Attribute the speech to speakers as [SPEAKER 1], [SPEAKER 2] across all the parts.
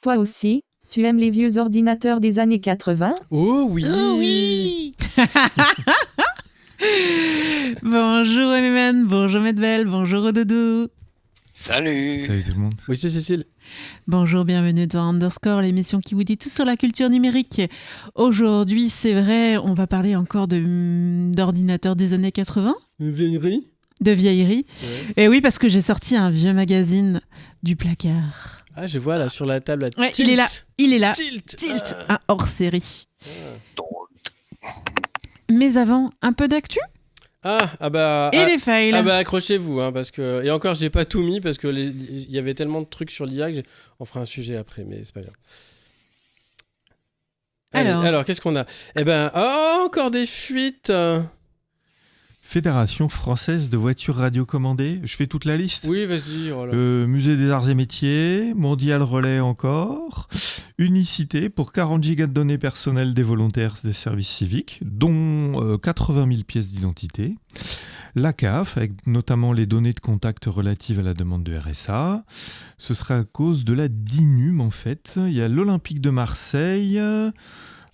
[SPEAKER 1] Toi aussi, tu aimes les vieux ordinateurs des années 80 ?
[SPEAKER 2] Oh oui.
[SPEAKER 3] Oh oui. Bonjour MMN, bonjour Medbel, bonjour Doudou.
[SPEAKER 4] Salut.
[SPEAKER 5] Salut tout le monde.
[SPEAKER 2] Oui, c'est Cécile.
[SPEAKER 3] Bonjour, bienvenue dans Underscore, l'émission qui vous dit tout sur la culture numérique. Aujourd'hui, c'est vrai, on va parler encore d'ordinateurs des années 80,
[SPEAKER 2] Une vieillerie.
[SPEAKER 3] de vieillerie.
[SPEAKER 2] Ouais.
[SPEAKER 3] Et oui, parce que j'ai sorti un vieux magazine du placard.
[SPEAKER 2] Ah, je vois là sur la table. Là,
[SPEAKER 3] Ouais,
[SPEAKER 2] Tilt.
[SPEAKER 3] il est là.
[SPEAKER 2] Tilt.
[SPEAKER 3] Tilt,
[SPEAKER 2] Ah.
[SPEAKER 3] un hors-série.
[SPEAKER 2] Ah.
[SPEAKER 3] Mais avant, un peu d'actu
[SPEAKER 2] Ah bah.
[SPEAKER 3] et des fails.
[SPEAKER 2] Ah bah accrochez-vous hein, parce que et encore j'ai pas tout mis parce que il y avait tellement de trucs sur l'IA que on fera un sujet après mais c'est pas grave. Allez, alors qu'est-ce qu'on a? Eh ben encore des fuites.
[SPEAKER 5] Fédération française de voitures radiocommandées. Je fais toute la liste.
[SPEAKER 2] Oui vas-y. Oh là.
[SPEAKER 5] Musée des Arts et Métiers, Mondial Relais encore, Unicité pour 40 gigas de données personnelles des volontaires des services civiques, dont 80 000 pièces d'identité. La CAF, avec notamment les données de contact relatives à la demande de RSA. Ce sera à cause de la DINUM en fait. Il y a l'Olympique de Marseille.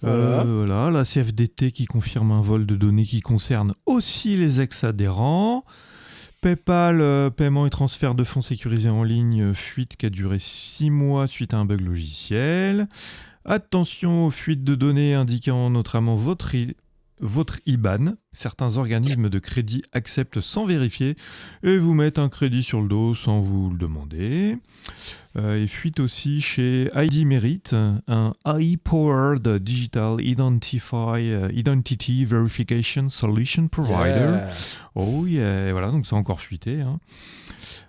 [SPEAKER 5] Voilà, la CFDT qui confirme un vol de données qui concerne aussi les ex-adhérents. PayPal, paiement et transfert de fonds sécurisés en ligne, fuite qui a duré 6 mois suite à un bug logiciel. Attention aux fuites de données indiquant notamment votre IBAN. Certains organismes de crédit acceptent sans vérifier et vous mettent un crédit sur le dos sans vous le demander. Et fuite aussi chez ID Merit, un AI-powered Digital Identity Verification Solution Provider.
[SPEAKER 2] Yeah.
[SPEAKER 5] Oh yeah, voilà, donc ça a encore fuité. Hein.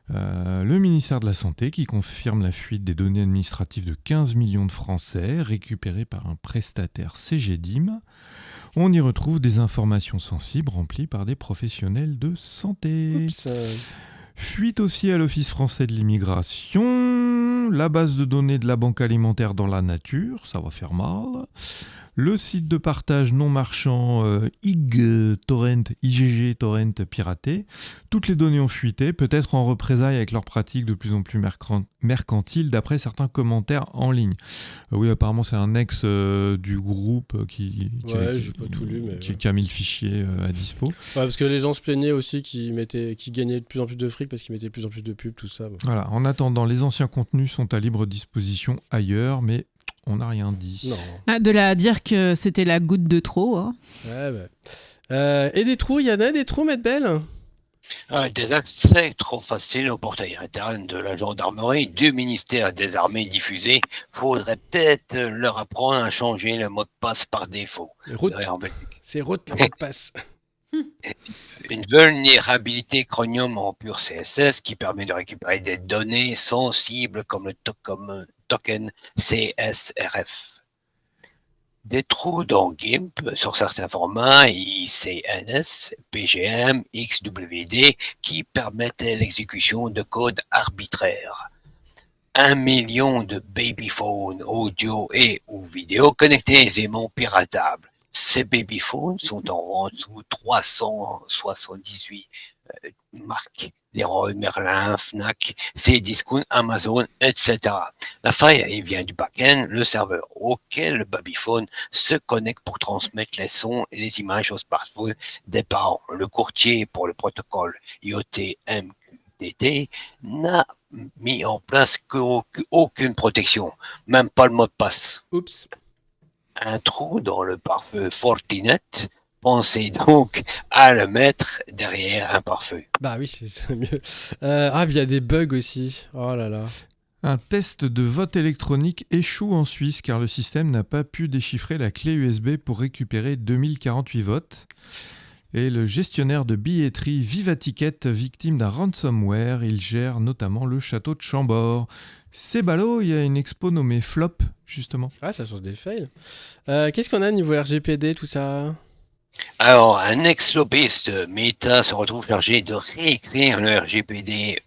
[SPEAKER 5] Le ministère de la Santé qui confirme la fuite des données administratives de 15 millions de Français récupérées par un prestataire CGDIM. On y retrouve des informations sensibles remplies par des professionnels de santé.
[SPEAKER 2] Oups.
[SPEAKER 5] Fuite aussi à l'Office français de l'immigration, la base de données de la Banque alimentaire dans la nature, ça va faire mal. Le site de partage non marchand IGG Torrent piraté. Toutes les données ont fuité, peut-être en représailles avec leurs pratiques de plus en plus mercantiles, d'après certains commentaires en ligne. Oui, apparemment, c'est un ex du groupe qui
[SPEAKER 2] j'ai pas tout lu, mais
[SPEAKER 5] qui a mis le fichier à dispo.
[SPEAKER 2] Ouais, parce que les gens se plaignaient aussi qu'ils gagnaient de plus en plus de fric parce qu'ils mettaient de plus en plus de pubs, tout ça. Bon.
[SPEAKER 5] Voilà. En attendant, les anciens contenus sont à libre disposition ailleurs, mais on n'a rien dit.
[SPEAKER 2] Non.
[SPEAKER 3] Ah, de là à dire que c'était la goutte de trop. Hein.
[SPEAKER 2] Ouais, bah. Et des trous, il y en a des trous, Medbel?
[SPEAKER 4] Des accès trop faciles au portail interne de la gendarmerie du ministère des Armées diffusés. Faudrait peut-être leur apprendre à changer le mot de passe par défaut.
[SPEAKER 2] Route. C'est route le mot de passe.
[SPEAKER 4] Une vulnérabilité Chromium en pur CSS qui permet de récupérer des données sensibles comme le token CSRF. Des trous dans GIMP sur certains formats ICNS, PGM, XWD qui permettaient l'exécution de codes arbitraires. 1 million de babyphones audio et ou vidéo connectés aisément piratables. Ces babyphones sont en vente sous 378 marques. Leroy Merlin, Fnac, Cdiscount, Amazon, etc. La faille vient du back-end, le serveur auquel le babyphone se connecte pour transmettre les sons et les images au smartphone des parents. Le courtier pour le protocole IoT MQTT n'a mis en place aucune protection, même pas le mot de passe.
[SPEAKER 2] Oups.
[SPEAKER 4] Un trou dans le pare-feu Fortinet. Pensez donc à le mettre derrière un pare-feu.
[SPEAKER 2] Bah oui, c'est mieux. Il y a des bugs aussi. Oh là là.
[SPEAKER 5] Un test de vote électronique échoue en Suisse car le système n'a pas pu déchiffrer la clé USB pour récupérer 2048 votes. Et le gestionnaire de billetterie Vivaticket, victime d'un ransomware, il gère notamment le château de Chambord. C'est ballot, il y a une expo nommée Flop, justement.
[SPEAKER 2] Ah, ça change des fails. Qu'est-ce qu'on a niveau RGPD, tout ça?
[SPEAKER 4] Alors, un ex-lobbyiste Meta se retrouve chargé de réécrire le RGPD.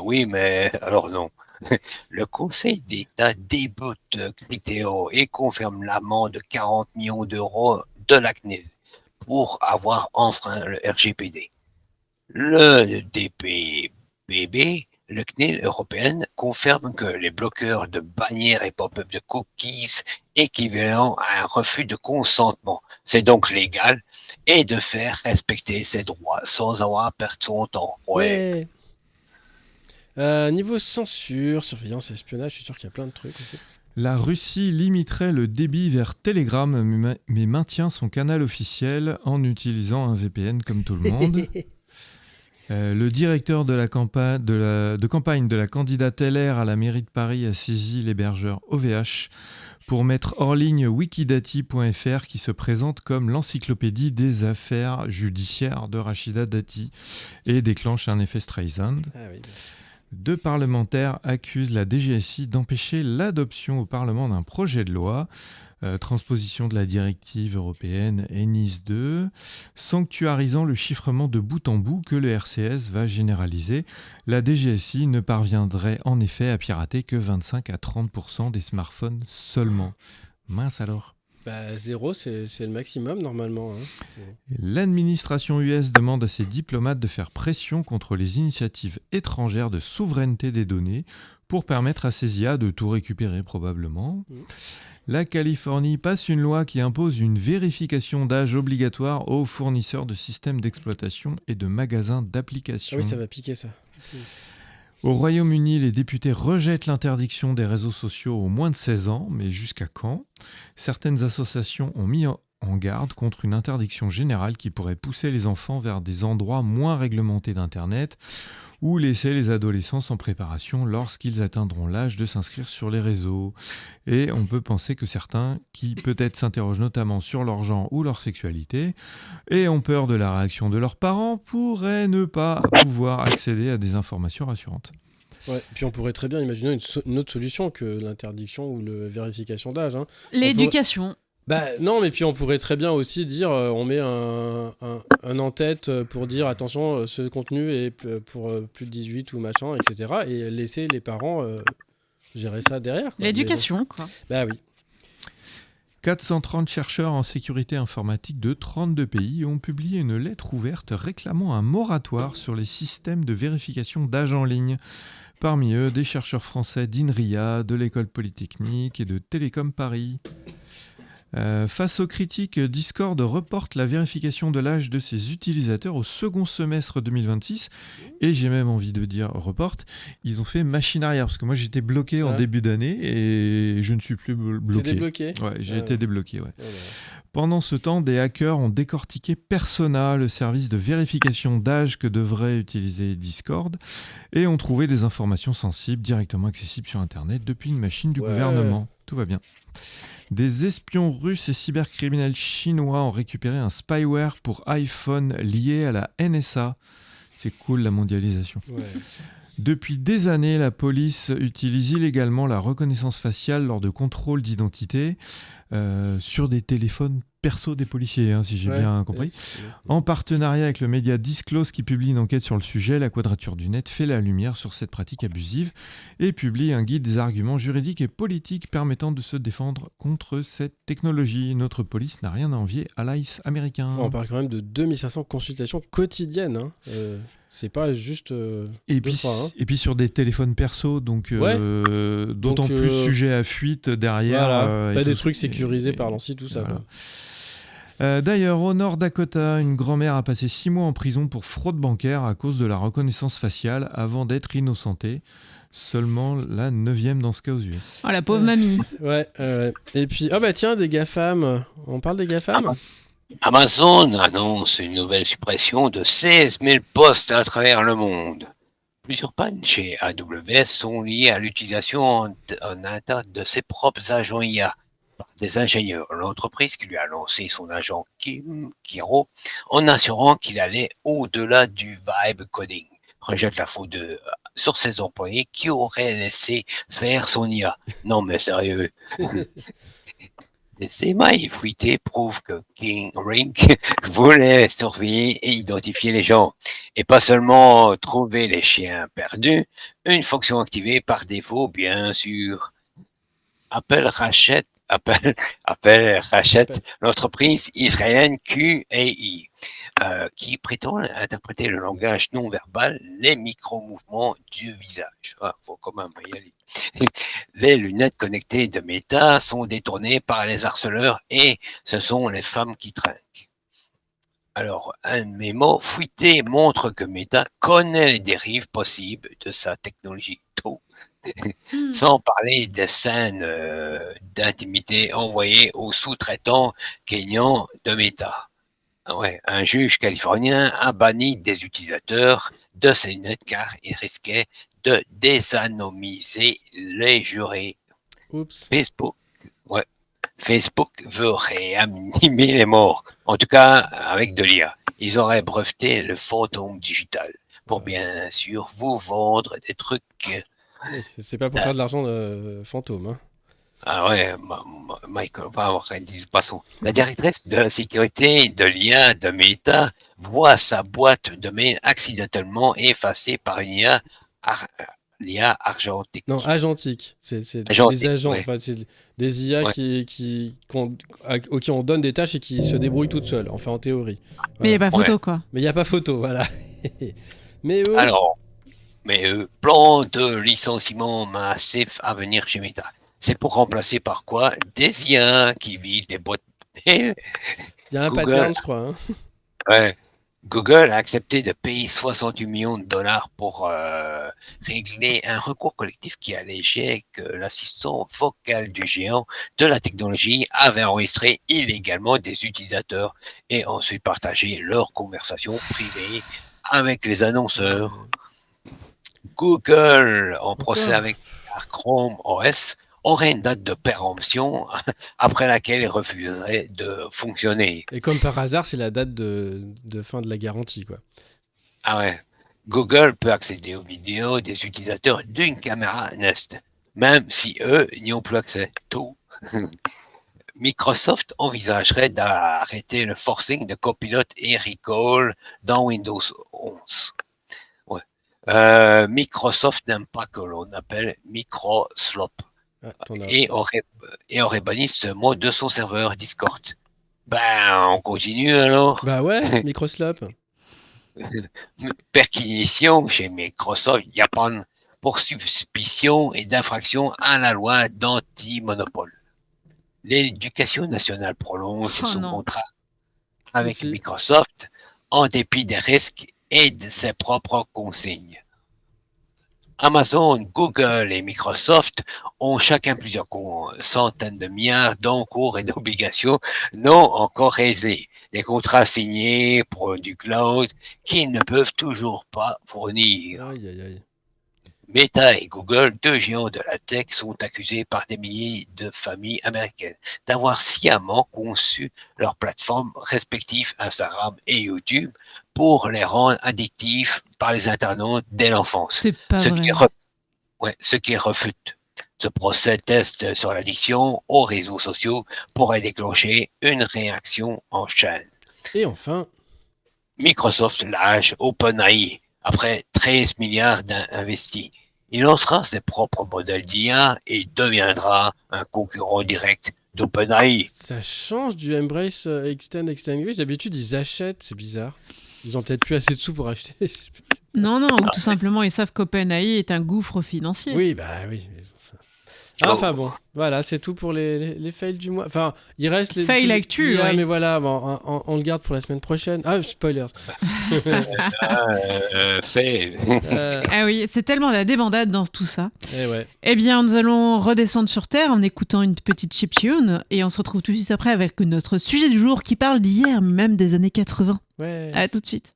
[SPEAKER 4] Oui, mais alors non. Le Conseil d'État débute Criteo et confirme l'amende de 40 millions d'euros de la CNIL pour avoir enfreint le RGPD. Le DPBB Le CNIL européen confirme que les bloqueurs de bannières et pop-up de cookies équivalent à un refus de consentement. C'est donc légal et de faire respecter ses droits sans avoir à perdre son temps. Ouais.
[SPEAKER 2] Niveau censure, surveillance et espionnage, je suis sûr qu'il y a plein de trucs aussi.
[SPEAKER 5] La Russie limiterait le débit vers Telegram, mais maintient son canal officiel en utilisant un VPN comme tout le monde. Le directeur de la campagne de la candidate LR à la mairie de Paris a saisi l'hébergeur OVH pour mettre hors ligne wikidati.fr qui se présente comme l'encyclopédie des affaires judiciaires de Rachida Dati et déclenche un effet Streisand.
[SPEAKER 2] Ah oui.
[SPEAKER 5] Deux parlementaires accusent la DGSI d'empêcher l'adoption au Parlement d'un projet de loi, transposition de la directive européenne NIS 2, sanctuarisant le chiffrement de bout en bout que le RCS va généraliser. La DGSI ne parviendrait en effet à pirater que 25 à 30% des smartphones seulement. Mince alors.
[SPEAKER 2] 0, c'est le maximum normalement. Hein.
[SPEAKER 5] L'administration US demande à ses diplomates de faire pression contre les initiatives étrangères de souveraineté des données pour permettre à ces IA de tout récupérer probablement. La Californie passe une loi qui impose une vérification d'âge obligatoire aux fournisseurs de systèmes d'exploitation et de magasins d'applications.
[SPEAKER 2] Ah oui, ça va piquer ça.
[SPEAKER 5] Au Royaume-Uni, les députés rejettent l'interdiction des réseaux sociaux aux moins de 16 ans, mais jusqu'à quand ? Certaines associations ont mis en garde contre une interdiction générale qui pourrait pousser les enfants vers des endroits moins réglementés d'Internet ou laisser les adolescents sans préparation lorsqu'ils atteindront l'âge de s'inscrire sur les réseaux. Et on peut penser que certains, qui peut-être s'interrogent notamment sur leur genre ou leur sexualité, et ont peur de la réaction de leurs parents, pourraient ne pas pouvoir accéder à des informations rassurantes.
[SPEAKER 2] Ouais, puis on pourrait très bien imaginer une autre solution que l'interdiction ou la vérification d'âge. Hein.
[SPEAKER 3] L'éducation.
[SPEAKER 2] Non, mais puis on pourrait très bien aussi dire, on met un en-tête pour dire, attention, ce contenu est pour plus de 18 ou machin, etc. Et laisser les parents gérer ça derrière. Quoi.
[SPEAKER 3] L'éducation, quoi.
[SPEAKER 2] Bah oui.
[SPEAKER 5] 430 chercheurs en sécurité informatique de 32 pays ont publié une lettre ouverte réclamant un moratoire sur les systèmes de vérification d'âge en ligne. Parmi eux, des chercheurs français d'INRIA, de l'École Polytechnique et de Télécom Paris. Face aux critiques, Discord reporte la vérification de l'âge de ses utilisateurs au second semestre 2026 et j'ai même envie de dire reporte, ils ont fait machine arrière parce que moi j'étais bloqué en début d'année et je ne suis plus bloqué.
[SPEAKER 2] T'es débloqué ?
[SPEAKER 5] Ouais, j'ai été débloqué, ouais. Pendant ce temps, des hackers ont décortiqué Persona, le service de vérification d'âge que devrait utiliser Discord, et ont trouvé des informations sensibles directement accessibles sur Internet depuis une machine du gouvernement. Tout va bien. Des espions russes et cybercriminels chinois ont récupéré un spyware pour iPhone lié à la NSA. C'est cool la mondialisation.
[SPEAKER 2] Ouais.
[SPEAKER 5] Depuis des années, la police utilise illégalement la reconnaissance faciale lors de contrôles d'identité sur des téléphones perso des policiers, si j'ai bien compris. En partenariat avec le média Disclose qui publie une enquête sur le sujet, la Quadrature du Net fait la lumière sur cette pratique abusive et publie un guide des arguments juridiques et politiques permettant de se défendre contre cette technologie. Notre police n'a rien à envier à l'ICE américain.
[SPEAKER 2] On parle quand même de 2500 consultations quotidiennes. C'est pas juste
[SPEAKER 5] et puis sur des téléphones perso, donc d'autant plus sujet à fuite derrière.
[SPEAKER 2] Voilà, pas des trucs sécurisés par l'ANSSI, tout ça.
[SPEAKER 5] Voilà. D'ailleurs, au North Dakota, une grand-mère a passé 6 mois en prison pour fraude bancaire à cause de la reconnaissance faciale avant d'être innocentée. Seulement la 9e dans ce cas aux US.
[SPEAKER 3] Oh, la pauvre mamie.
[SPEAKER 2] Ouais. Et puis, tiens, des GAFAM. On parle des GAFAM ?
[SPEAKER 4] Amazon annonce une nouvelle suppression de 16 000 postes à travers le monde. Plusieurs pannes chez AWS sont liées à l'utilisation en interne de ses propres agents IA par des ingénieurs. L'entreprise qui lui a lancé son agent Kiro en assurant qu'il allait au-delà du vibe coding rejette la faute sur ses employés qui auraient laissé faire son IA. Non mais sérieux. Ces mailles fruitées prouvent que King Rink voulait surveiller et identifier les gens, et pas seulement trouver les chiens perdus, une fonction activée par défaut, bien sûr. Apple rachète Apple rachète l'entreprise israélienne QAI, qui prétend interpréter le langage non verbal, les micro-mouvements du visage. Faut quand même y aller. Les lunettes connectées de Meta sont détournées par les harceleurs et ce sont les femmes qui trinquent. Alors, un mémo fuité montre que Meta connaît les dérives possibles de sa technologie. Sans parler des scènes d'intimité envoyées aux sous-traitants kenyans de Meta. Ouais, un juge californien a banni des utilisateurs de ces lunettes car il risquait de désanonymiser les jurés.
[SPEAKER 2] Oups.
[SPEAKER 4] Facebook veut réanimer les morts, en tout cas avec de l'IA. Ils auraient breveté le fantôme digital pour bien sûr vous vendre des trucs.
[SPEAKER 2] C'est pas pour faire de l'argent de fantôme. Hein.
[SPEAKER 4] Ah ouais, Michael, passons. La directrice de la sécurité de l'IA de Meta voit sa boîte de mail accidentellement effacée par une l'IA argentique.
[SPEAKER 2] Non, agentique. C'est
[SPEAKER 4] Agentique,
[SPEAKER 2] des agents.
[SPEAKER 4] ouais.
[SPEAKER 2] Enfin, c'est des IA
[SPEAKER 4] Ouais.
[SPEAKER 2] auxquels on donne des tâches et qui se débrouillent toutes seules, enfin en théorie.
[SPEAKER 3] Mais il n'y a
[SPEAKER 2] Voilà.
[SPEAKER 3] pas photo, quoi.
[SPEAKER 2] Mais il n'y a pas photo, voilà. Mais eux,
[SPEAKER 4] Alors, plan de licenciement massif à venir chez Meta. C'est pour remplacer par quoi? Des IA qui visent des boîtes mail.
[SPEAKER 2] il y a un
[SPEAKER 4] Google.
[SPEAKER 2] pattern, je crois. Hein.
[SPEAKER 4] Ouais. Google a accepté de payer 68 millions de dollars pour régler un recours collectif qui allégeait que l'assistant vocal du géant de la technologie avait enregistré illégalement des utilisateurs et ensuite partagé leurs conversations privées avec les annonceurs. Google, en procès avec Chrome OS, aurait une date de péremption après laquelle il refuserait de fonctionner.
[SPEAKER 2] Et comme par hasard, c'est la date de fin de la garantie, quoi.
[SPEAKER 4] Ah ouais. Google peut accéder aux vidéos des utilisateurs d'une caméra Nest, même si eux n'y ont plus accès. Tout. Microsoft envisagerait d'arrêter le forcing de Copilot et Recall dans Windows 11. Ouais. Microsoft n'aime pas que l'on appelle Microslop et aurait banni ce mot de son serveur Discord. Ben, on continue alors.
[SPEAKER 2] Bah ouais, Microslop.
[SPEAKER 4] Perquisition chez Microsoft Japan pour suspicion et d'infraction à la loi d'anti-monopole. L'éducation nationale prolonge son contrat avec Microsoft en dépit des risques et de ses propres consignes. Amazon, Google et Microsoft ont chacun plusieurs centaines de milliards d'encours et d'obligations non encore réalisés. Des contrats signés pour du cloud qu'ils ne peuvent toujours pas fournir.
[SPEAKER 2] Aïe, aïe, aïe.
[SPEAKER 4] Meta et Google, deux géants de la tech, sont accusés par des milliers de familles américaines d'avoir sciemment conçu leurs plateformes respectives Instagram et YouTube pour les rendre addictifs par les internautes dès l'enfance.
[SPEAKER 3] C'est pas vrai.
[SPEAKER 4] Ce qui refute. Ce procès test sur l'addiction aux réseaux sociaux pourrait déclencher une réaction en chaîne.
[SPEAKER 2] Et enfin,
[SPEAKER 4] Microsoft lâche OpenAI après 13 milliards d'investis. Il lancera ses propres modèles d'IA et deviendra un concurrent direct d'OpenAI.
[SPEAKER 2] ça change du Embrace Extend Extinguish. D'habitude, ils achètent, c'est bizarre. Ils ont peut-être plus assez de sous pour acheter.
[SPEAKER 3] Non, ou tout simplement, ils savent qu'OpenAI est un gouffre financier.
[SPEAKER 2] Oui, bah oui. Enfin bon, voilà, c'est tout pour les fails du mois. Enfin, il reste les
[SPEAKER 3] fails actu,
[SPEAKER 2] ouais.
[SPEAKER 3] Oui.
[SPEAKER 2] Mais voilà, bon, on le garde pour la semaine prochaine. Ah, spoilers.
[SPEAKER 4] Fail.
[SPEAKER 3] Ah oui, c'est tellement la débandade dans tout ça.
[SPEAKER 2] Eh ouais.
[SPEAKER 3] Eh bien, nous allons redescendre sur Terre en écoutant une petite chiptune et on se retrouve tout de suite après avec notre sujet du jour qui parle d'hier, même des années 80.
[SPEAKER 2] Ouais.
[SPEAKER 3] À tout de suite.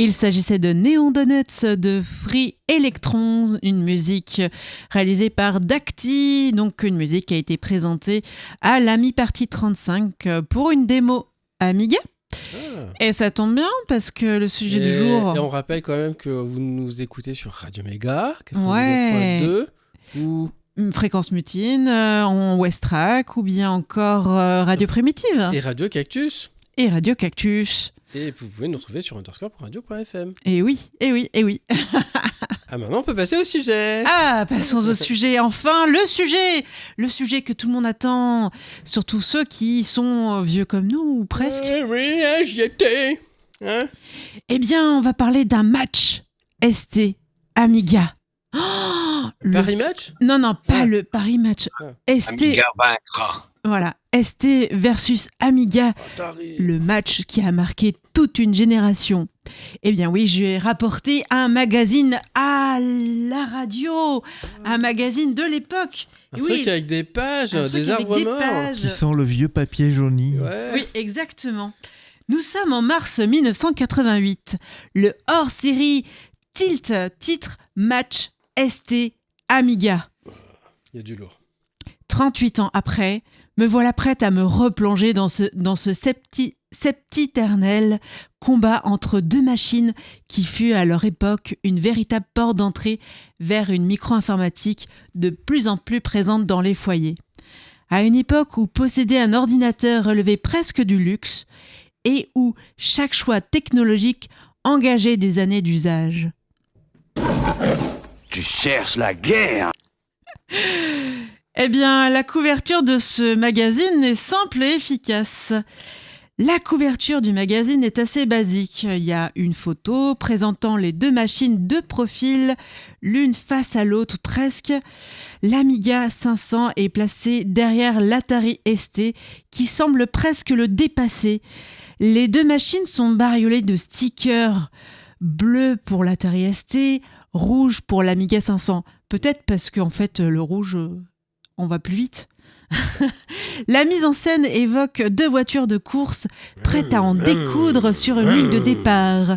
[SPEAKER 3] Il s'agissait de Neon Donuts de Free Electron, une musique réalisée par Dacty, donc une musique qui a été présentée à l'Ami Party 35 pour une démo Amiga. Et ça tombe bien parce que le sujet du jour...
[SPEAKER 2] Et on rappelle quand même que vous nous écoutez sur Radio Méga, 99.2
[SPEAKER 3] Ouais.
[SPEAKER 2] ou...
[SPEAKER 3] Fréquence Mutine, en West Track ou bien encore Radio Primitive
[SPEAKER 2] Et Radio Cactus.
[SPEAKER 3] et Radio Cactus.
[SPEAKER 2] Et vous pouvez nous retrouver sur underscore.radio.fm.
[SPEAKER 3] Et oui, et oui, et oui.
[SPEAKER 2] Ah, maintenant on peut passer au sujet.
[SPEAKER 3] Ah, passons au sujet. Enfin, le sujet que tout le monde attend, surtout ceux qui sont vieux comme nous ou presque.
[SPEAKER 2] Oui, j'y étais. Hein?
[SPEAKER 3] Eh bien, on va parler d'un match ST Amiga. Oh,
[SPEAKER 2] Paris Match?
[SPEAKER 3] Non, pas le Paris Match. ST,
[SPEAKER 4] Amiga vaincra.
[SPEAKER 3] voilà, ST versus Amiga.
[SPEAKER 2] Atari.
[SPEAKER 3] Le match qui a marqué toute une génération. Eh bien oui, j'ai rapporté un magazine à la radio, un magazine de l'époque.
[SPEAKER 2] Un
[SPEAKER 3] Oui,
[SPEAKER 2] truc avec des pages,
[SPEAKER 3] un truc
[SPEAKER 2] des
[SPEAKER 3] avec
[SPEAKER 2] arbres
[SPEAKER 3] des
[SPEAKER 2] morts.
[SPEAKER 3] pages.
[SPEAKER 5] Qui sent le vieux papier jauni.
[SPEAKER 2] Ouais.
[SPEAKER 3] Oui, exactement. Nous sommes en mars 1988. Le hors-série Tilt titre Match ST Amiga.
[SPEAKER 2] Il y a du lourd.
[SPEAKER 3] 38 ans après, me voilà prête à me replonger dans ce sempiternel combat entre deux machines qui fut à leur époque une véritable porte d'entrée vers une micro-informatique de plus en plus présente dans les foyers. À une époque où posséder un ordinateur relevait presque du luxe et où chaque choix technologique engageait des années d'usage.
[SPEAKER 6] Tu cherches la guerre.
[SPEAKER 3] Eh bien, la couverture de ce magazine est simple et efficace. La couverture du magazine est assez basique. Il y a une photo présentant les deux machines de profil, l'une face à l'autre presque. L'Amiga 500 est placé derrière l'Atari ST qui semble presque le dépasser. Les deux machines sont bariolées de stickers bleu pour l'Atari ST, rouge pour l'Amiga 500. Peut-être parce qu'en fait, le rouge, on va plus vite. La mise en scène évoque deux voitures de course prêtes à en découdre sur une ligne de départ.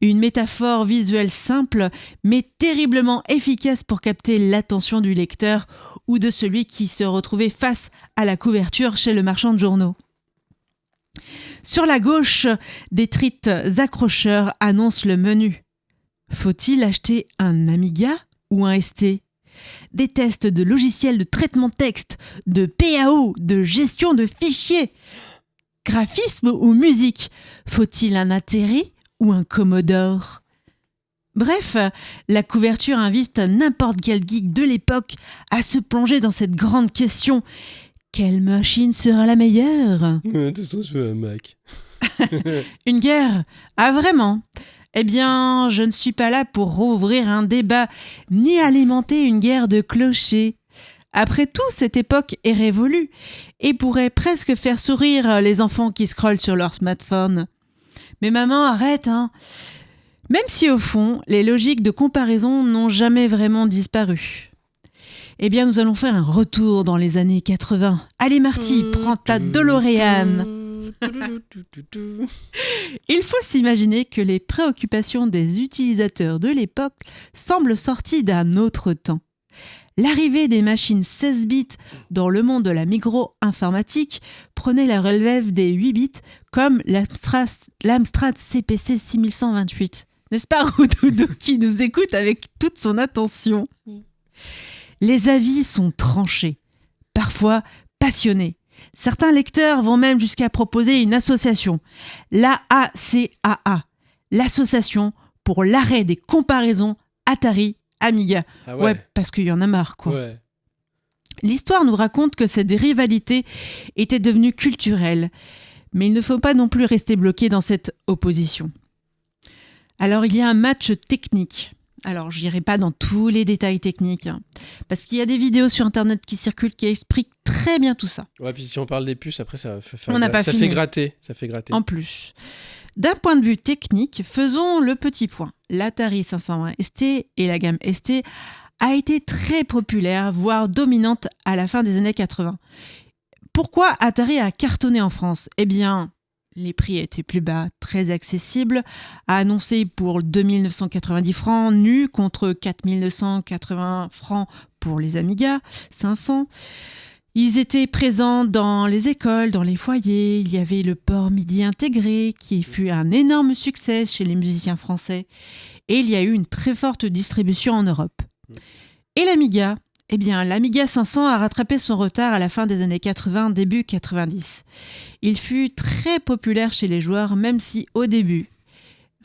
[SPEAKER 3] Une métaphore visuelle simple, mais terriblement efficace pour capter l'attention du lecteur ou de celui qui se retrouvait face à la couverture chez le marchand de journaux. Sur la gauche, des trites accrocheurs annoncent le menu. Faut-il acheter un Amiga ou un ST ? Des tests de logiciels de traitement de texte, de PAO, de gestion de fichiers. Graphisme ou musique ? Faut-il un Atari ou un Commodore ? Bref, la couverture invite n'importe quel geek de l'époque à se plonger dans cette grande question. Quelle machine sera la meilleure ?
[SPEAKER 2] De toute façon, je veux un Mac.
[SPEAKER 3] Une guerre ? Ah vraiment ? Eh bien, je ne suis pas là pour rouvrir un débat, ni alimenter une guerre de clochers. Après tout, cette époque est révolue et pourrait presque faire sourire les enfants qui scrollent sur leur smartphone. Mais maman, arrête, hein ! Même si au fond, les logiques de comparaison n'ont jamais vraiment disparu. Eh bien, nous allons faire un retour dans les années 80. Allez Marty, prends ta DeLorean. Il faut s'imaginer que les préoccupations des utilisateurs de l'époque semblent sorties d'un autre temps. L'arrivée des machines 16 bits dans le monde de la micro-informatique prenait la relève des 8 bits comme l'Amstrad CPC 6128. N'est-ce pas Roudoudou qui nous écoute avec toute son attention ? Les avis sont tranchés, parfois passionnés. Certains lecteurs vont même jusqu'à proposer une association, l'AACAA, l'Association pour l'arrêt des comparaisons Atari-Amiga.
[SPEAKER 2] Ah
[SPEAKER 3] Ouais, parce qu'il y en a marre, quoi.
[SPEAKER 2] Ouais.
[SPEAKER 3] L'histoire nous raconte que cette rivalité était devenue culturelle, mais il ne faut pas non plus rester bloqué dans cette opposition. Alors, il y a un match technique. Alors, je n'irai pas dans tous les détails techniques, hein, parce qu'il y a des vidéos sur Internet qui circulent qui expliquent très bien tout ça.
[SPEAKER 2] Ouais, puis si on parle des puces, après, ça fait,
[SPEAKER 3] On n'a pas
[SPEAKER 2] ça
[SPEAKER 3] fini.
[SPEAKER 2] fait gratter. Ça fait gratter.
[SPEAKER 3] En plus, d'un point de vue technique, faisons le petit point. L'Atari 520 ST et la gamme ST a été très populaire, voire dominante à la fin des années 80. Pourquoi Atari a cartonné en France ? Eh bien, Les prix étaient plus bas, très accessibles, a annoncé pour 2 990 francs nus contre 4 980 francs pour les Amiga 500. Ils étaient présents dans les écoles, dans les foyers. Il y avait le port MIDI intégré qui fut un énorme succès chez les musiciens français. Et il y a eu une très forte distribution en Europe. Et l'Amiga ? Eh bien, l'Amiga 500 a rattrapé son retard à la fin des années 80, début 90. Il fut très populaire chez les joueurs, même si au début,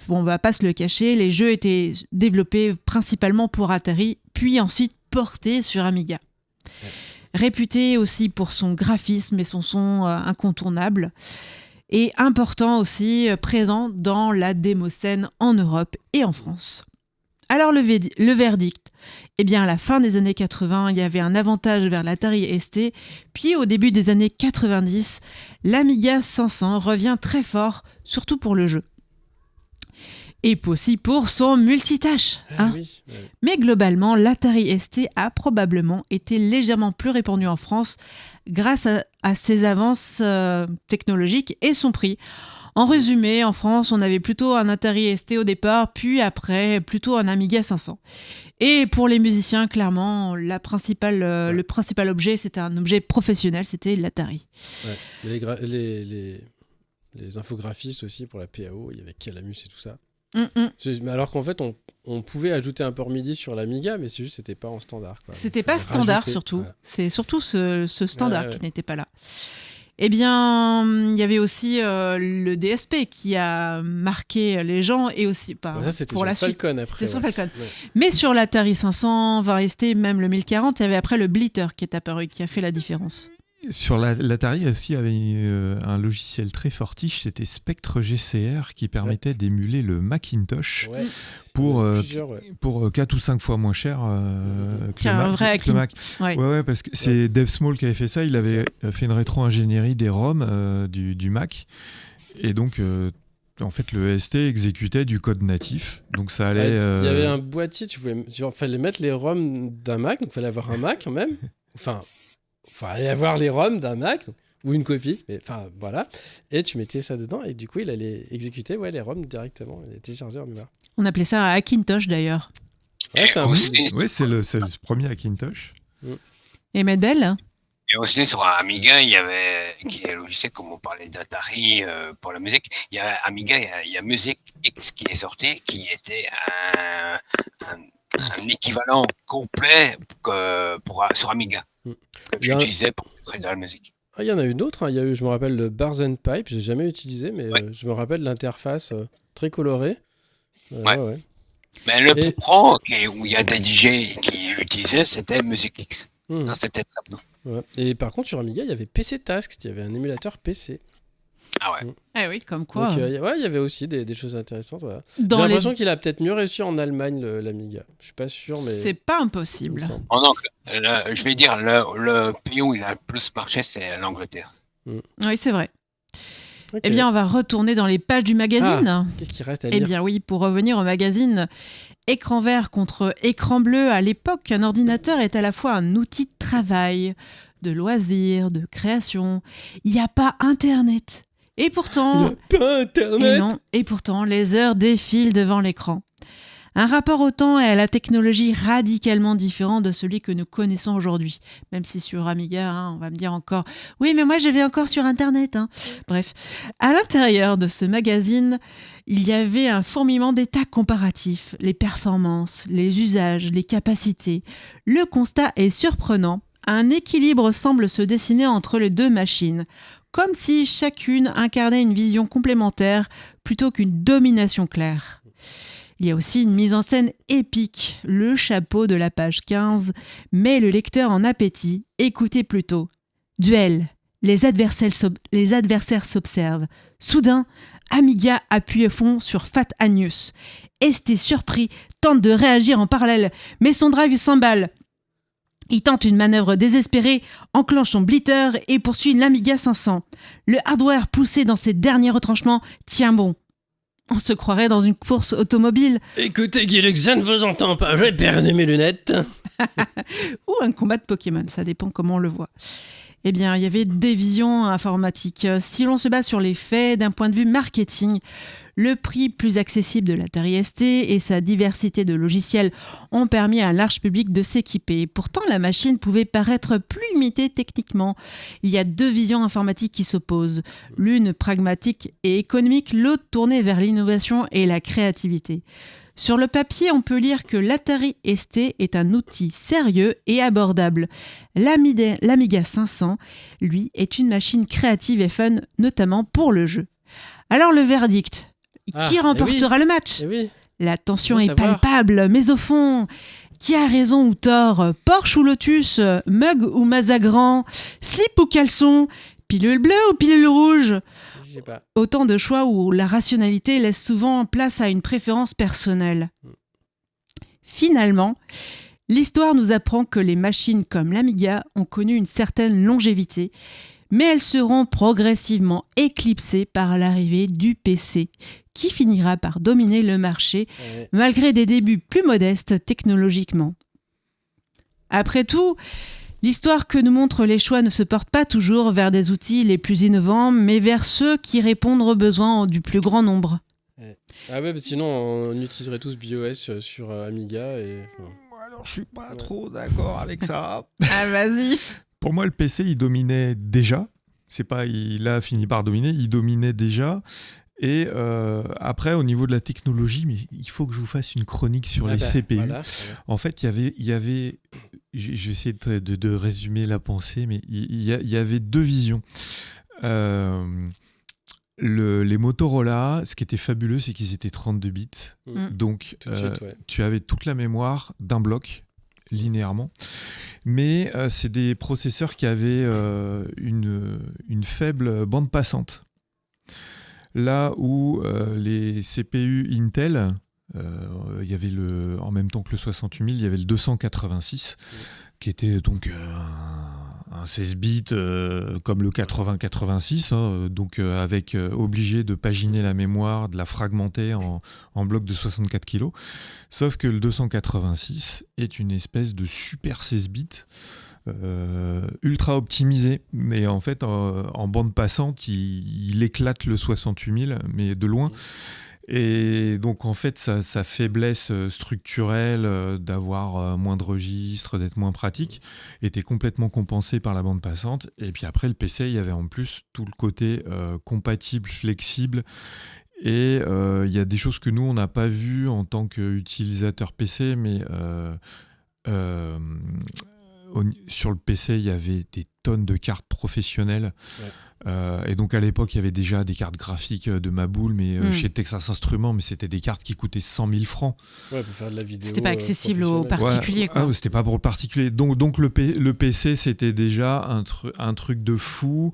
[SPEAKER 3] on va pas se le cacher, les jeux étaient développés principalement pour Atari, puis ensuite portés sur Amiga. Réputé aussi pour son graphisme et son son incontournable, et important aussi, présent dans la démo-scène en Europe et en France. Alors le verdict, eh bien à la fin des années 80, il y avait un avantage vers l'Atari ST, puis au début des années 90, l'Amiga 500 revient très fort, surtout pour le jeu. Et aussi pour son multitâche.
[SPEAKER 2] Oui.
[SPEAKER 3] Mais globalement, l'Atari ST a probablement été légèrement plus répandu en France grâce à ses avances technologiques et son prix. En résumé, en France, on avait plutôt un Atari ST au départ, puis après, plutôt un Amiga 500. Et pour les musiciens, clairement, le principal objet, c'était un objet professionnel, c'était l'Atari.
[SPEAKER 2] Ouais. Les infographistes aussi pour la PAO, il y avait Calamus et tout ça. Mais alors qu'en fait, on pouvait ajouter un port MIDI sur l'Amiga, mais c'est juste c'était pas en standard.
[SPEAKER 3] C'était pas standard,
[SPEAKER 2] rajouter,
[SPEAKER 3] surtout.
[SPEAKER 2] Voilà.
[SPEAKER 3] C'est surtout ce standard qui n'était pas là. Eh bien, il y avait aussi le DSP qui a marqué les gens et aussi
[SPEAKER 2] Ça, c'était
[SPEAKER 3] pour
[SPEAKER 2] sur
[SPEAKER 3] la
[SPEAKER 2] Falcon
[SPEAKER 3] suite.
[SPEAKER 2] après.
[SPEAKER 3] C'était sur Falcon.
[SPEAKER 2] Ouais.
[SPEAKER 3] Mais sur l'Atari 500, 20 ST, même le 1040, il y avait après le Blitter qui est apparu, qui a fait la différence.
[SPEAKER 5] Sur l'Atari aussi, il y avait un logiciel très fortiche, c'était Spectre GCR qui permettait d'émuler le Macintosh pour 4 ou 5 fois moins cher que le Mac. Ouais, parce que c'est Dave Small qui avait fait ça, il avait fait une rétro-ingénierie des ROM du Mac. Et donc, en fait, le ST exécutait du code natif. Donc ça allait...
[SPEAKER 2] Il y avait un boîtier, il fallait mettre les ROM d'un Mac, donc il fallait avoir un Mac quand même. Enfin, il fallait avoir les ROM d'un Mac, ou une copie, voilà. Et tu mettais ça dedans, et du coup, il allait exécuter les ROM directement. Il était téléchargé en mémoire.
[SPEAKER 3] On appelait ça un Hackintosh d'ailleurs.
[SPEAKER 5] C'est le premier Hackintosh.
[SPEAKER 3] Et Medbel ?
[SPEAKER 4] Et aussi sur Amiga, il y avait, qui est un logiciel, comme on parlait d'Atari pour la musique, il y a Amiga, il y a Music X qui est sorti, qui était un équivalent complet sur Amiga, que j'utilisais pour faire de la musique.
[SPEAKER 2] Il y en a eu d'autres, hein. Il y a eu, je me rappelle, le Bars and Pipe, j'ai jamais utilisé, mais je me rappelle l'interface très colorée. Ouais.
[SPEAKER 4] Mais le plus pro, où il y a des DJ qui l'utilisaient, c'était Music X. Ça, c'était très bien.
[SPEAKER 2] Ouais. Et par contre, sur Amiga, il y avait PC Task, il y avait un émulateur PC.
[SPEAKER 4] Ah ouais.
[SPEAKER 3] Ah oui, comme quoi.
[SPEAKER 2] Donc, il y avait aussi des choses intéressantes. Voilà. J'ai l'impression qu'il a peut-être mieux réussi en Allemagne, l'Amiga. Je suis pas sûr, mais...
[SPEAKER 3] C'est pas impossible.
[SPEAKER 4] Je vais dire, le pays où il a le plus marché, c'est l'Angleterre.
[SPEAKER 3] Oui, c'est vrai.
[SPEAKER 2] Okay.
[SPEAKER 3] Eh bien, on va retourner dans les pages du magazine.
[SPEAKER 2] Qu'est-ce qu'il reste à lire ?
[SPEAKER 3] Eh bien oui, pour revenir au magazine, écran vert contre écran bleu, à l'époque, un ordinateur est à la fois un outil de travail, de loisirs, de création. Il n'y a pas Internet. Et pourtant...
[SPEAKER 2] Il n'y a pas Internet ?
[SPEAKER 3] Et pourtant, les heures défilent devant l'écran. Un rapport au temps et à la technologie radicalement différent de celui que nous connaissons aujourd'hui. Même si sur Amiga, on va me dire encore « Oui, mais moi, je vais encore sur Internet. » Bref, à l'intérieur de ce magazine, il y avait un fourmillement d'états comparatifs, les performances, les usages, les capacités. Le constat est surprenant. Un équilibre semble se dessiner entre les deux machines, comme si chacune incarnait une vision complémentaire plutôt qu'une domination claire. Il y a aussi une mise en scène épique. Le chapeau de la page 15 met le lecteur en appétit. Écoutez plutôt. Duel. Les adversaires s'observent. Soudain, Amiga appuie à fond sur Fat Agnus. ST surpris tente de réagir en parallèle, mais son drive s'emballe. Il tente une manœuvre désespérée, enclenche son blitter et poursuit l'Amiga 500. Le hardware poussé dans ses derniers retranchements tient bon. On se croirait dans une course automobile.
[SPEAKER 2] Écoutez, Guilux, je ne vous entends pas, je vais perdre mes lunettes.
[SPEAKER 3] Ou un combat de Pokémon, ça dépend comment on le voit. Eh bien, il y avait des visions informatiques. Si l'on se base sur les faits, d'un point de vue marketing, le prix plus accessible de l'Atari ST et sa diversité de logiciels ont permis à un large public de s'équiper. Pourtant, la machine pouvait paraître plus limitée techniquement. Il y a deux visions informatiques qui s'opposent. L'une pragmatique et économique, l'autre tournée vers l'innovation et la créativité. Sur le papier, on peut lire que l'Atari ST est un outil sérieux et abordable. L'Amiga 500, lui, est une machine créative et fun, notamment pour le jeu. Alors le verdict, qui remportera le match ?
[SPEAKER 2] oui.
[SPEAKER 3] La tension
[SPEAKER 2] On veut
[SPEAKER 3] est
[SPEAKER 2] savoir.
[SPEAKER 3] palpable, mais au fond, qui a raison ou tort ? Porsche ou Lotus ? Mug ou Mazagran ? Slip ou caleçon ? Pilule bleue ou pilule rouge ?
[SPEAKER 2] Je sais pas.
[SPEAKER 3] Autant de choix où la rationalité laisse souvent place à une préférence personnelle. Finalement, l'histoire nous apprend que les machines comme l'Amiga ont connu une certaine longévité, mais elles seront progressivement éclipsées par l'arrivée du PC, qui finira par dominer le marché
[SPEAKER 2] Ouais.
[SPEAKER 3] malgré des débuts plus modestes technologiquement. Après tout, l'histoire que nous montrent les choix ne se porte pas toujours vers des outils les plus innovants, mais vers ceux qui répondent aux besoins du plus grand nombre.
[SPEAKER 2] Ah ouais, sinon on utiliserait tous BIOS sur Amiga et.
[SPEAKER 5] Alors, je suis pas
[SPEAKER 2] Ouais.
[SPEAKER 5] trop d'accord avec ça.
[SPEAKER 3] Ah, vas-y.
[SPEAKER 5] Pour moi, le PC, il dominait déjà. C'est pas, il a fini par dominer, il dominait déjà. Et après, au niveau de la technologie, mais il faut que je vous fasse une chronique sur les CPU.
[SPEAKER 2] Voilà.
[SPEAKER 5] En fait, il y avait j'essaie de résumer la pensée, mais il y avait deux visions. Les Motorola, ce qui était fabuleux, c'est qu'ils étaient 32 bits.
[SPEAKER 2] Mm.
[SPEAKER 5] Donc,
[SPEAKER 2] Tout de suite, ouais.
[SPEAKER 5] tu avais toute la mémoire d'un bloc, linéairement. Mais c'est des processeurs qui avaient une faible bande passante. Là où les CPU Intel, il y avait en même temps que le 68000, il y avait le 286, qui était donc un 16 bits comme le 8086, donc avec obligé de paginer la mémoire, de la fragmenter en blocs de 64 kg. Sauf que le 286 est une espèce de super 16 bits ultra optimisé, mais en fait en bande passante il éclate le 68000, mais de loin. Et donc en fait sa faiblesse structurelle d'avoir moins de registres, d'être moins pratique, était complètement compensée par la bande passante. Et puis après le PC, il y avait en plus tout le côté compatible, flexible. Et il y a des choses que nous on n'a pas vues en tant qu'utilisateur PC, mais sur le PC, il y avait des tonnes de cartes professionnelles. Ouais. Et donc à l'époque, il y avait déjà des cartes graphiques de ma boule, mais chez Texas Instruments, mais c'était des cartes qui coûtaient 100 000 francs.
[SPEAKER 2] Ouais, pour faire de la vidéo.
[SPEAKER 3] C'était pas accessible aux particuliers.
[SPEAKER 5] Ouais,
[SPEAKER 3] quoi.
[SPEAKER 5] Ah, c'était pas pour le particulier. Donc le PC, c'était déjà un truc de fou.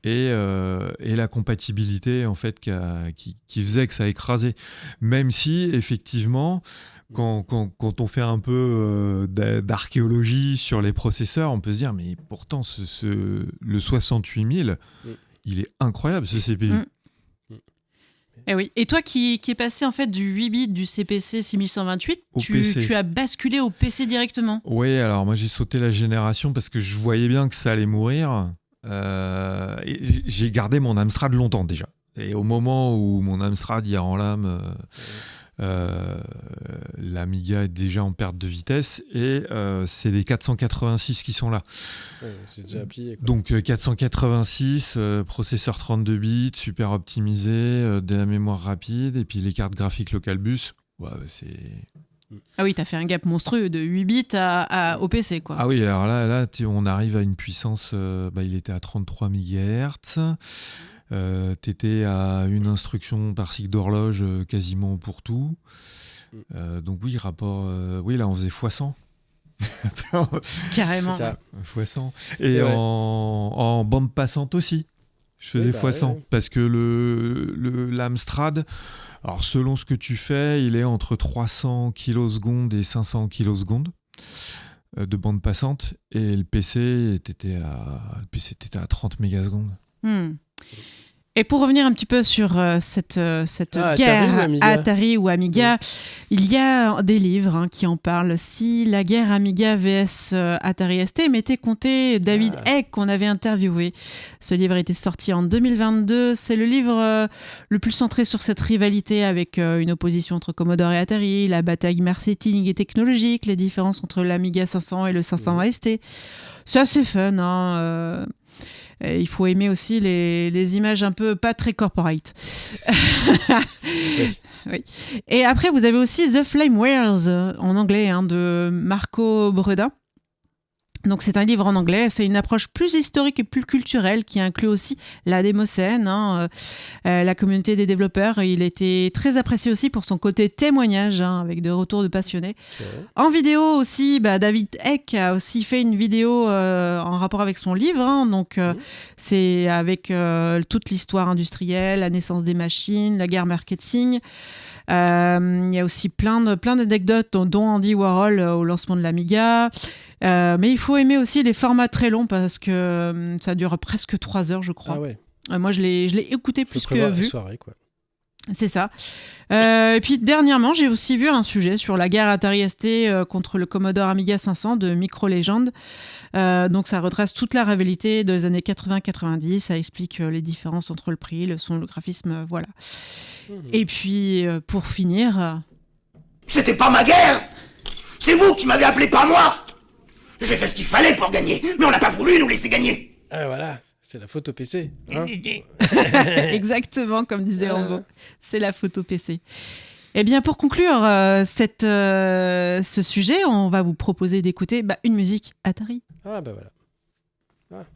[SPEAKER 5] Et la compatibilité, en fait, qui faisait que ça écrasait. Même si, effectivement, quand on fait un peu d'archéologie sur les processeurs, on peut se dire, mais pourtant, le 68000, il est incroyable, ce CPU.
[SPEAKER 3] Et oui. Et toi qui est passé en fait du 8 bits du CPC 6128, tu as basculé au PC directement.
[SPEAKER 5] Oui, alors moi j'ai sauté la génération parce que je voyais bien que ça allait mourir. Et j'ai gardé mon Amstrad longtemps déjà. Et au moment où mon Amstrad ira en lame, l'Amiga est déjà en perte de vitesse et c'est les 486 qui sont là.
[SPEAKER 2] Ouais, c'est déjà plié, quoi.
[SPEAKER 5] Donc 486, processeur 32 bits, super optimisé, de la mémoire rapide et puis les cartes graphiques local bus. Ouais, c'est...
[SPEAKER 3] Ah oui, t'as fait un gap monstrueux de 8 bits au PC, quoi.
[SPEAKER 5] Ah oui, alors là on arrive à une puissance, il était à 33 MHz. T'étais à une instruction par cycle d'horloge quasiment pour tout. Donc oui, là on faisait x100.
[SPEAKER 3] Carrément.
[SPEAKER 2] C'est ça.
[SPEAKER 5] x100. Et en bande passante aussi. Je faisais x100 parce que l'Amstrad, alors selon ce que tu fais, il est entre 300 kS et 500 kS de bande passante. Et le PC était à 30 mégasecondes.
[SPEAKER 3] Et pour revenir un petit peu sur cette
[SPEAKER 2] Atari
[SPEAKER 3] guerre
[SPEAKER 2] ou Amiga
[SPEAKER 3] Atari ou Amiga, il y a des livres qui en parlent. Si la guerre Amiga vs Atari ST m'était conté David Egg qu'on avait interviewé. Ce livre a été sorti en 2022. C'est le livre le plus centré sur cette rivalité avec une opposition entre Commodore et Atari, la bataille marketing et technologique, les différences entre l'Amiga 500 et le 500 ST. C'est assez fun, hein. Il faut aimer aussi les images un peu pas très corporate. Oui. Et après, vous avez aussi The Flame Wars, en anglais, de Marco Bredin. Donc c'est un livre en anglais, c'est une approche plus historique et plus culturelle qui inclut aussi la démoscène, la communauté des développeurs. Il a été très apprécié aussi pour son côté témoignage, avec des retours de passionnés. Okay. En vidéo aussi, David Eck a aussi fait une vidéo en rapport avec son livre. C'est avec toute l'histoire industrielle, la naissance des machines, la guerre marketing. Il y a aussi plein d'anecdotes, dont Andy Warhol au lancement de l'Amiga. Mais il faut aimer aussi les formats très longs parce que ça dure presque 3 heures, je crois.
[SPEAKER 2] Ah ouais.
[SPEAKER 3] Moi, je l'ai écouté plus que vu.
[SPEAKER 2] Soirée, quoi.
[SPEAKER 3] C'est ça. Et puis dernièrement, j'ai aussi vu un sujet sur la guerre Atari ST contre le Commodore Amiga 500 de Micro Legend. Donc ça retrace toute la rivalité des années 80-90. Ça explique les différences entre le prix, le son, le graphisme, voilà. Et puis pour finir...
[SPEAKER 6] C'était pas ma guerre! C'est vous qui m'avez appelé, pas moi! J'ai fait ce qu'il fallait pour gagner, mais on n'a pas voulu nous laisser gagner.
[SPEAKER 2] Ah voilà, c'est la photo PC.
[SPEAKER 3] Exactement, comme disait Rambo. C'est la photo PC. Eh bien, pour conclure ce sujet, on va vous proposer d'écouter une musique Atari.
[SPEAKER 2] Ah bah voilà. Ah.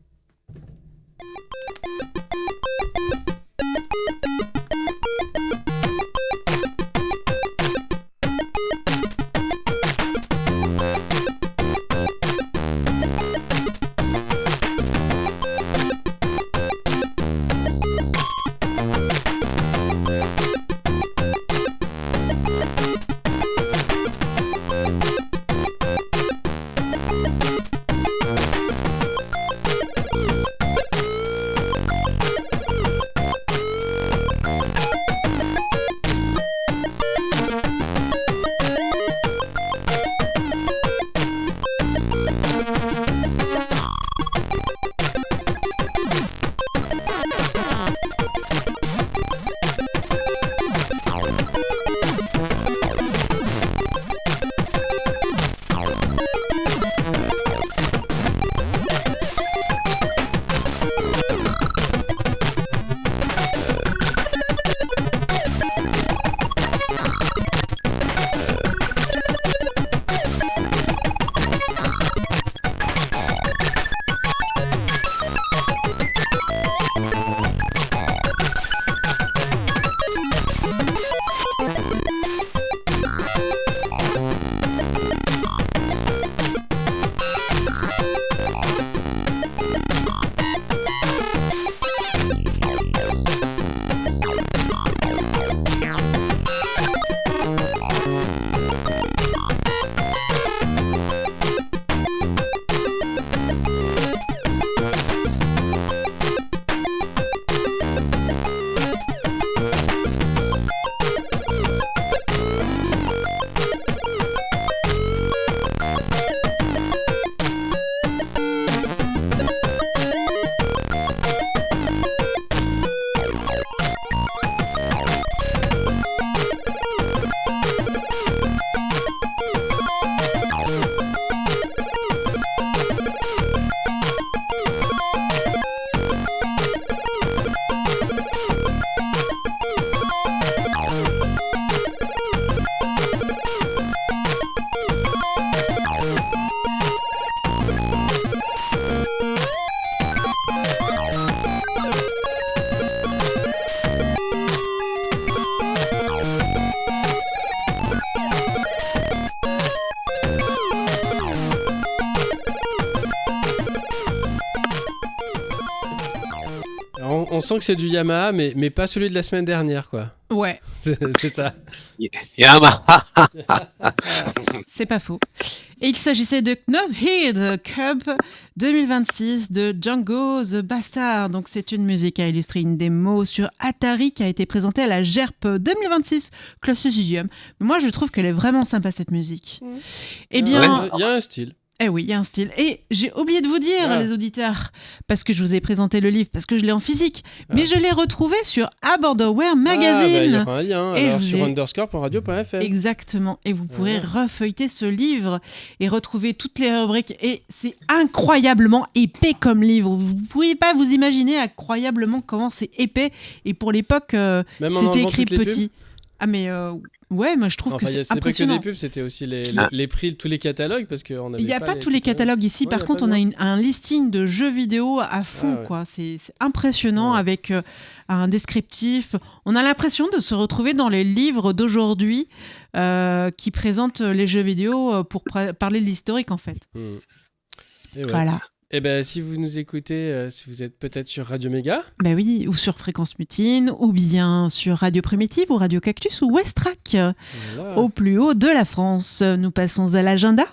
[SPEAKER 2] on sent que c'est du Yamaha, mais pas celui de la semaine dernière, quoi.
[SPEAKER 3] Ouais,
[SPEAKER 2] C'est ça.
[SPEAKER 4] Yamaha.
[SPEAKER 3] c'est pas faux. Et il s'agissait de Knobhead Cup 2026 de Django the Bastard. Donc c'est une musique à illustrer une démo sur Atari qui a été présentée à la GERP 2026, classe 6e. Mais moi je trouve qu'elle est vraiment sympa cette musique. Eh bien,
[SPEAKER 2] Il y a un style.
[SPEAKER 3] eh oui, il y a un style. Et j'ai oublié de vous dire, les auditeurs, parce que je vous ai présenté le livre, parce que je l'ai en physique, mais je l'ai retrouvé sur Borderware Magazine.
[SPEAKER 2] Il y aura un lien
[SPEAKER 3] Et
[SPEAKER 2] alors,
[SPEAKER 3] je vous
[SPEAKER 2] sur
[SPEAKER 3] ai-
[SPEAKER 2] underscore.radio.fr.
[SPEAKER 3] Exactement. Et vous pourrez
[SPEAKER 2] Voilà.
[SPEAKER 3] refeuilleter ce livre et retrouver toutes les rubriques. Et c'est incroyablement épais comme livre. Vous ne pouvez pas vous imaginer incroyablement comment c'est épais. Et pour l'époque,
[SPEAKER 2] Même en
[SPEAKER 3] c'était
[SPEAKER 2] enlevant
[SPEAKER 3] écrit
[SPEAKER 2] toutes les
[SPEAKER 3] petit. Ah mais ouais, moi je trouve que c'est
[SPEAKER 2] c'est pas que
[SPEAKER 3] impressionnant.
[SPEAKER 2] des pubs, c'était aussi les prix de tous les catalogues parce qu'on avait
[SPEAKER 3] Il n'y a pas tous les catalogues ici.
[SPEAKER 2] Ouais,
[SPEAKER 3] Par
[SPEAKER 2] y a
[SPEAKER 3] contre,
[SPEAKER 2] pas
[SPEAKER 3] on a
[SPEAKER 2] besoin.
[SPEAKER 3] un listing de jeux vidéo à fond.
[SPEAKER 2] Ah ouais.
[SPEAKER 3] Quoi. C'est impressionnant
[SPEAKER 2] Ouais.
[SPEAKER 3] avec un descriptif. On a l'impression de se retrouver dans les livres d'aujourd'hui qui présentent les jeux vidéo pour parler de l'historique en fait.
[SPEAKER 2] Et ouais.
[SPEAKER 3] Voilà.
[SPEAKER 2] Et ben si vous nous écoutez, si vous êtes peut-être sur Radio Méga,
[SPEAKER 3] Ben oui, ou sur Fréquence Mutine, ou bien sur Radio Primitive, ou Radio Cactus, ou Westrack,
[SPEAKER 2] voilà.
[SPEAKER 3] au plus haut de la France. Nous passons à l'agenda.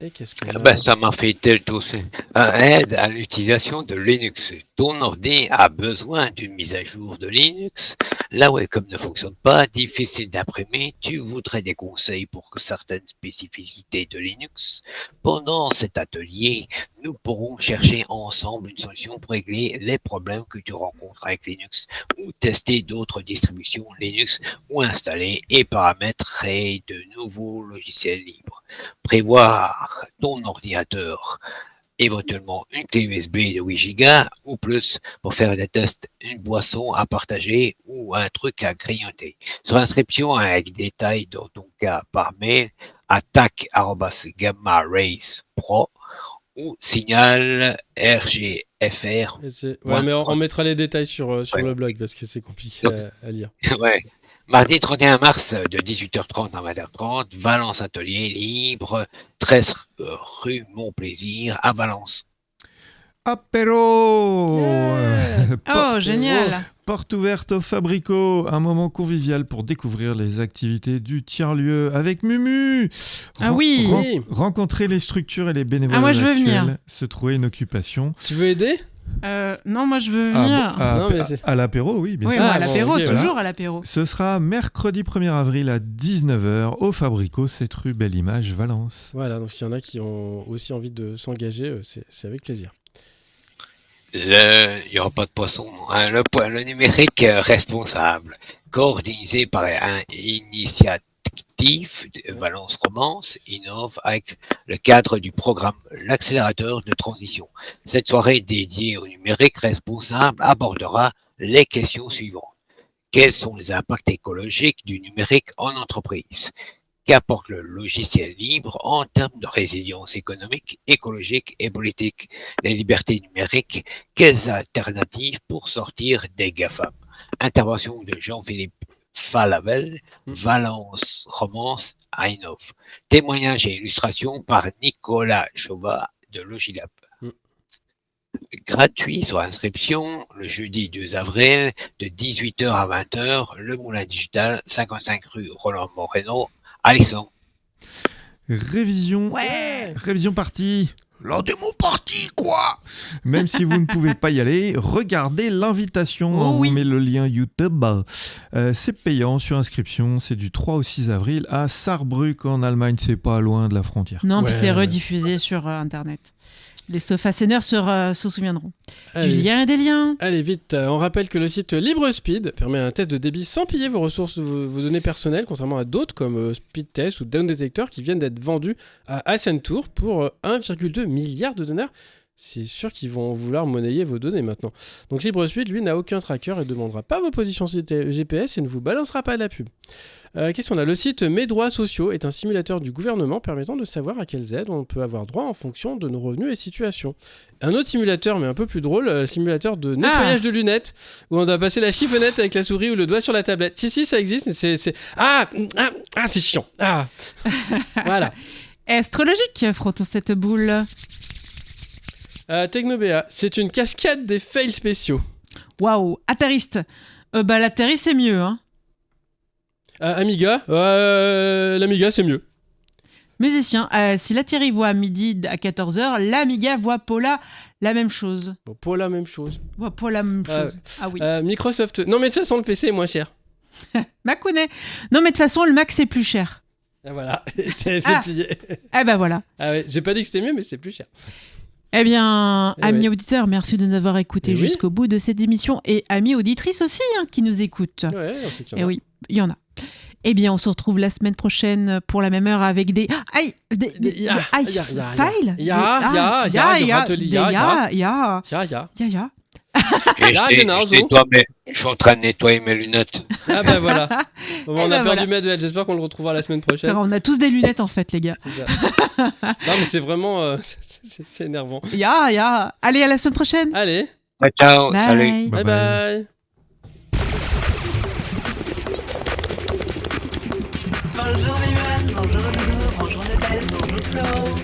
[SPEAKER 2] Et qu'est-ce qu'on a
[SPEAKER 4] Ben, ça m'a fait tel tous. Aide à l'utilisation de Linux. Ton ordi a besoin d'une mise à jour de Linux. La webcam ne fonctionne pas, difficile d'imprimer. Tu voudrais des conseils pour que certaines spécificités de Linux. Pendant cet atelier, nous pourrons chercher ensemble une solution pour régler les problèmes que tu rencontres avec Linux ou tester d'autres distributions Linux ou installer et paramétrer de nouveaux logiciels libres. Prévoir ton ordinateur, éventuellement une clé USB de 8 Go ou plus pour faire des tests, une boisson à partager ou un truc à grignoter. Sur inscription avec détails dans ton cas par mail à tac@gamma-race-pro ou signal RGFR.
[SPEAKER 2] Ouais, mais on mettra les détails sur le blog parce que c'est compliqué à lire.
[SPEAKER 4] Ouais. Mardi 31 mars de 18h30 à 20h30, Valence Atelier Libre, 13 rue Montplaisir à Valence.
[SPEAKER 5] Apéro
[SPEAKER 3] Oh, génial!
[SPEAKER 5] Porte ouverte au Fabrico, un moment convivial pour découvrir les activités du tiers-lieu avec Mumu.
[SPEAKER 3] Ah oui.
[SPEAKER 5] Rencontrer les structures et les bénévoles
[SPEAKER 3] Ah, moi, je veux
[SPEAKER 5] actuels,
[SPEAKER 3] venir.
[SPEAKER 5] se trouver une occupation.
[SPEAKER 2] Tu veux aider?
[SPEAKER 3] Non, moi je veux venir.
[SPEAKER 2] Non, mais c'est-
[SPEAKER 5] À l'apéro, oui, bien
[SPEAKER 3] Oui,
[SPEAKER 5] sûr.
[SPEAKER 3] moi, à
[SPEAKER 2] Ah, bon,
[SPEAKER 3] l'apéro,
[SPEAKER 2] ok,
[SPEAKER 3] toujours
[SPEAKER 5] voilà.
[SPEAKER 3] à l'apéro.
[SPEAKER 5] Ce sera mercredi 1er avril à 19h au Fabrico, 7 rue Belle-Image, Valence.
[SPEAKER 2] Voilà, donc s'il y en a qui ont aussi envie de s'engager, c'est avec plaisir.
[SPEAKER 4] Il n'y aura pas de poisson. Hein. Le numérique responsable, coordonné par un initiative de Valence Romance, innove avec le cadre du programme L'accélérateur de transition. Cette soirée dédiée au numérique responsable abordera les questions suivantes. Quels sont les impacts écologiques du numérique en entreprise? Qu'apporte le logiciel libre en termes de résilience économique, écologique et politique? Les libertés numériques, quelles alternatives pour sortir des GAFAM? Intervention de Jean-Philippe Falavel, Valence Romance à Innov. Témoignages et illustrations par Nicolas Chauvat de Logilab. Gratuit sur inscription le jeudi 2 avril de 18h à 20h, le Moulin Digital, 55 rue Roland Moreno, Alexandre.
[SPEAKER 5] Révision.
[SPEAKER 3] Ouais.
[SPEAKER 5] Révision partie. La démo partie, quoi. Même si vous ne pouvez pas y aller, regardez l'invitation.
[SPEAKER 3] Oh
[SPEAKER 5] On
[SPEAKER 3] oui.
[SPEAKER 5] vous met le lien YouTube. C'est payant sur inscription. C'est du 3 au 6 avril à Saarbrück en Allemagne. C'est pas loin de la frontière.
[SPEAKER 3] Non, puis
[SPEAKER 2] Ouais,
[SPEAKER 3] c'est
[SPEAKER 2] ouais.
[SPEAKER 3] rediffusé sur Internet. Les sofasséneurs se souviendront. Du
[SPEAKER 2] Allez.
[SPEAKER 3] lien et des liens.
[SPEAKER 2] Allez vite, on rappelle que le site LibreSpeed permet un test de débit sans piller vos ressources, vos données personnelles, contrairement à d'autres comme Speedtest ou Down Detector qui viennent d'être vendus à Accenture pour 1,2 milliard de dollars. C'est sûr qu'ils vont vouloir monnayer vos données maintenant. Donc LibreSpeed, lui, n'a aucun tracker et ne demandera pas vos positions GPS et ne vous balancera pas de la pub. Qu'est-ce qu'on a? Le site Mes droits sociaux est un simulateur du gouvernement permettant de savoir à quelles aides on peut avoir droit en fonction de nos revenus et situations. Un autre simulateur, mais un peu plus drôle, le simulateur de nettoyage de lunettes, où on doit passer la chiffonnette avec la souris ou le doigt sur la tablette. Si, ça existe, mais c'est... Ah, c'est chiant. Ah. Voilà.
[SPEAKER 3] Astrologique, frottons cette boule.
[SPEAKER 2] Technobéa, c'est une cascade des fails spéciaux.
[SPEAKER 3] Waouh, Atteriste. L'Atteriste, c'est mieux, hein.
[SPEAKER 2] Amiga, l'Amiga c'est mieux.
[SPEAKER 3] Musicien, si l'Atterri voit à midi à 14h, l'Amiga voit Paula la même chose.
[SPEAKER 2] Bon, pas la même chose.
[SPEAKER 3] Voit Paula la même chose. Ah oui.
[SPEAKER 2] Microsoft. Non, mais de toute façon, le PC est moins cher.
[SPEAKER 3] Mac connaît. Non, mais de toute façon, le Mac, c'est plus cher.
[SPEAKER 2] Ah, voilà, c'est plié.
[SPEAKER 3] Eh ben voilà.
[SPEAKER 2] Ah ouais, j'ai pas dit que c'était mieux, mais c'est plus cher.
[SPEAKER 3] Eh bien,
[SPEAKER 2] Eh
[SPEAKER 3] amis
[SPEAKER 2] ouais.
[SPEAKER 3] auditeurs, merci de nous avoir écoutés
[SPEAKER 2] Eh oui.
[SPEAKER 3] jusqu'au bout de cette émission. Et amis auditrices aussi, qui nous écoutent.
[SPEAKER 2] Ouais, on sait qu'il y en
[SPEAKER 3] Eh
[SPEAKER 2] a.
[SPEAKER 3] oui, il y en a. Eh bien, on se retrouve la semaine prochaine pour la même heure avec des... Aïe Des
[SPEAKER 2] Ya,
[SPEAKER 3] aïe,
[SPEAKER 2] ya, ya,
[SPEAKER 3] files
[SPEAKER 2] ya,
[SPEAKER 3] Des-
[SPEAKER 2] ya,
[SPEAKER 3] ah,
[SPEAKER 2] je rate le
[SPEAKER 3] des
[SPEAKER 2] ya,
[SPEAKER 3] ya.
[SPEAKER 2] Ya.
[SPEAKER 4] Et
[SPEAKER 2] Là,
[SPEAKER 4] je
[SPEAKER 2] Genarzo.
[SPEAKER 4] suis en train de nettoyer mes lunettes.
[SPEAKER 2] Ah bah voilà. Bon, on
[SPEAKER 3] Eh
[SPEAKER 2] a
[SPEAKER 3] ben
[SPEAKER 2] perdu
[SPEAKER 3] voilà.
[SPEAKER 2] Medved, j'espère qu'on le retrouvera la semaine prochaine.
[SPEAKER 3] On a tous des lunettes en fait, les gars.
[SPEAKER 2] C'est ça. Non mais c'est vraiment... c'est énervant.
[SPEAKER 3] Ya. Allez, à la semaine prochaine.
[SPEAKER 2] Allez,
[SPEAKER 4] Ciao,
[SPEAKER 3] Bye.
[SPEAKER 4] salut.
[SPEAKER 2] bye bye.
[SPEAKER 7] Bonjour Viviane, bonjour Loulou, bonjour Népal, bonjour Flo.